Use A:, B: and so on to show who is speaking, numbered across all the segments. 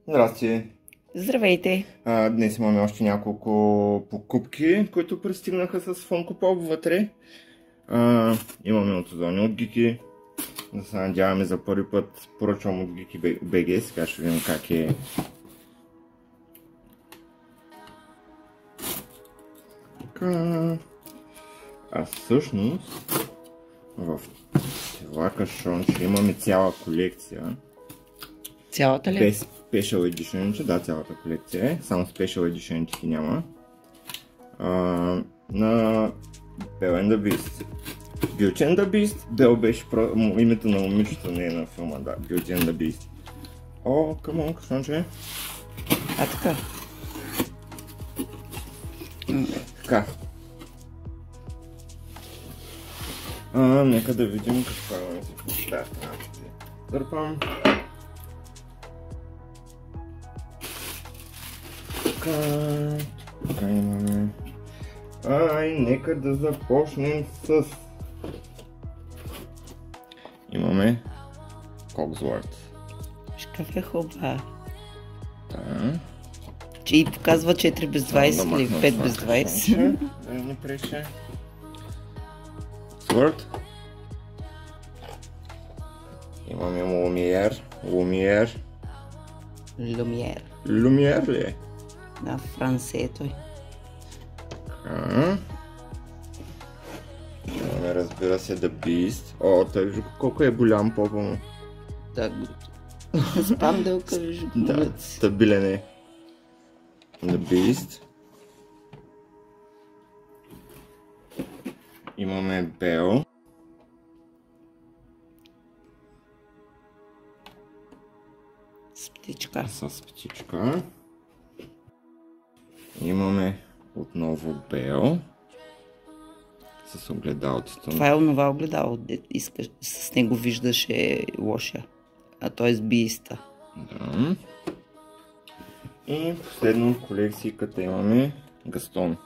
A: Здрасти!
B: Здравейте!
A: Днес имаме още няколко покупки, които пристигнаха с Funko Pop вътре. Имаме от Озони от Geeky. Да се надяваме за първи път поръчвам от Geeky BG. Сега ще видим как е. Така. А всъщност в това кашонче имаме цяла колекция.
B: Цялата ли?
A: Без Special Edition, да, цялата колекция е. Само Special Edition ти няма. На Belle and the Beast. Beauty and the Beast. Бел беше името на момичето, не е на филма, да. Beauty and the Beast. О, камон, кашонче.
B: Така.
A: Така. Нека да видим какво имаме си. Да, дърпам. Така имаме. Нека да започнем с... Имаме Cogsworth.
B: Шкаф е хубава.
A: Да.
B: Че и показва 4 без 20 или 5 без 20.
A: Да не преше. Cogsworth. Имаме Lumière. Lumière ли е?
B: На Франция е той.
A: Имаме, разбира се, The Beast. О, той колко е голям попа му.
B: Да, спанделка вижу.
A: Да, стабилен е. The Beast. Имаме Belle.
B: С птичка.
A: С птичка. Имаме отново Belle. С огледалцето.
B: Това е онова огледало. С него виждаше лоша. А той с бииста.
A: Да. И последно от колекцията имаме Гастон.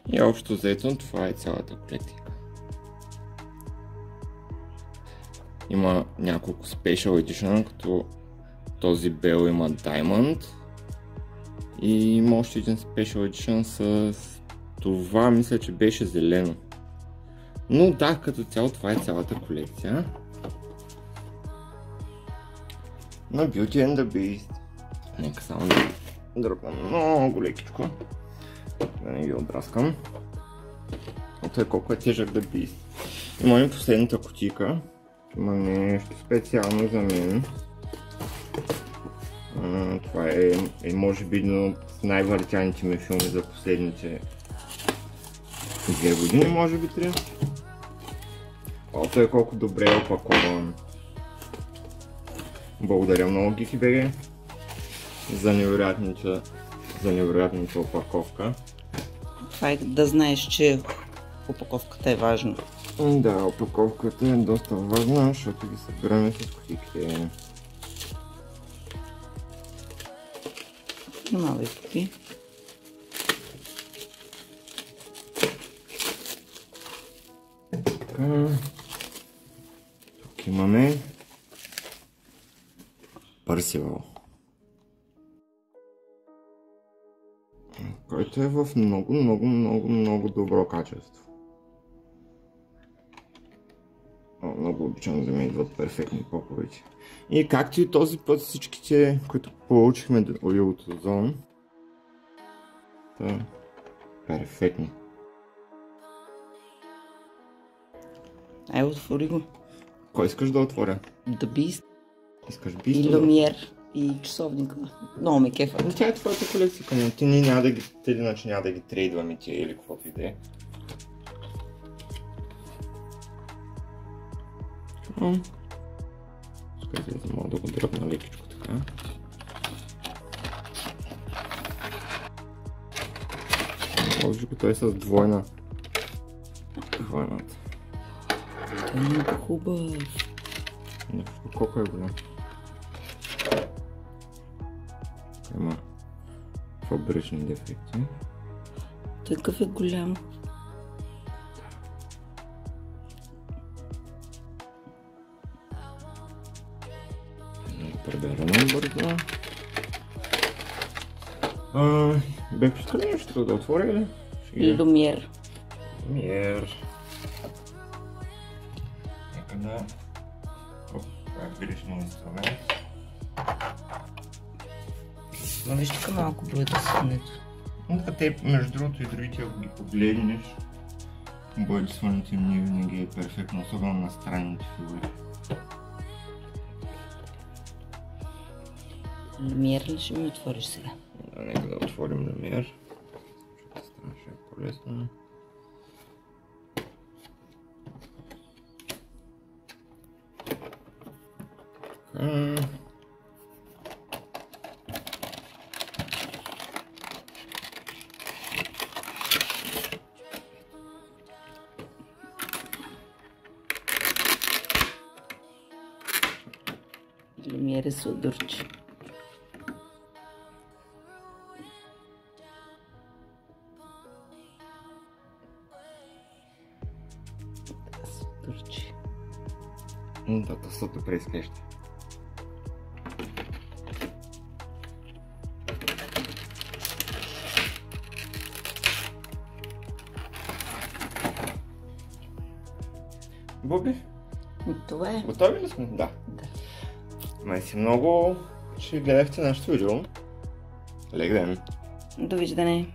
A: И общо взето това е цялата колекция. Има няколко Special Edition, като този Belle има Diamond. И има още един Special Edition с това, мисля, че беше зелено. Но да, като цяло това е цялата колекция на Beauty and the Beast. Нека само да дръпнем много лекичко, да не ги отраскам. Ето е колко е тежък The Beast. Имаме последната кутийка. Има нещо специално за мен. Това е може би едно от най-въртяните ми филми за последните 2 години, може би 3. О, той колко добре е опакован. Благодаря много Geeky BG за невероятната опаковка.
B: Това е да знаеш, че опаковката е важна.
A: Да, опаковката е доста важна, защото ги събираме с кутийките.
B: Внимавай какви.
A: Тук имаме Парсивал, който е в много добро качество. Много обичам да ми идват перфектни поповете. И както и този път всичките, които получихме от Озон, са перфектни.
B: Ай, отвори го.
A: Кой искаш да отворя?
B: The Beast.
A: Искаш
B: И
A: Beast?
B: Lumière. И часовника. Много ме кефа.
A: Тя е твоята колекция, към ти ние няма да ги, иначе няма да ги трейдваме тия или каквото и да е. Скажи, за мога да го дръпна лекичко така. Лъжико, той е с двойната.
B: Той е много хубав.
A: Колко е голям? Има фабрични дефекти.
B: Той какъв е голям.
A: приберем бързо. Бе, ще ли нещо да отворя или?
B: Люмиер.
A: Люмиер. Нека да... Оп, това е грешния инструмент.
B: Но виж тук малко брои да съднето.
A: Те, между другото и другите, ако ги погледнеш, боядисването им не винаги е перфектно, особено на странните фигури.
B: Люмиер ли ще ми отвориш сега?
A: Да, нека да отворим люмиер. Ще е по-лесно.
B: Люмиер е судурче. Судурче.
A: Да, то са добре изглежда. Боби,
B: Това е.
A: готови ли сме? Да.
B: Да.
A: Мерси много, че гледахте нашето видео. Лек ден!
B: Довиждане.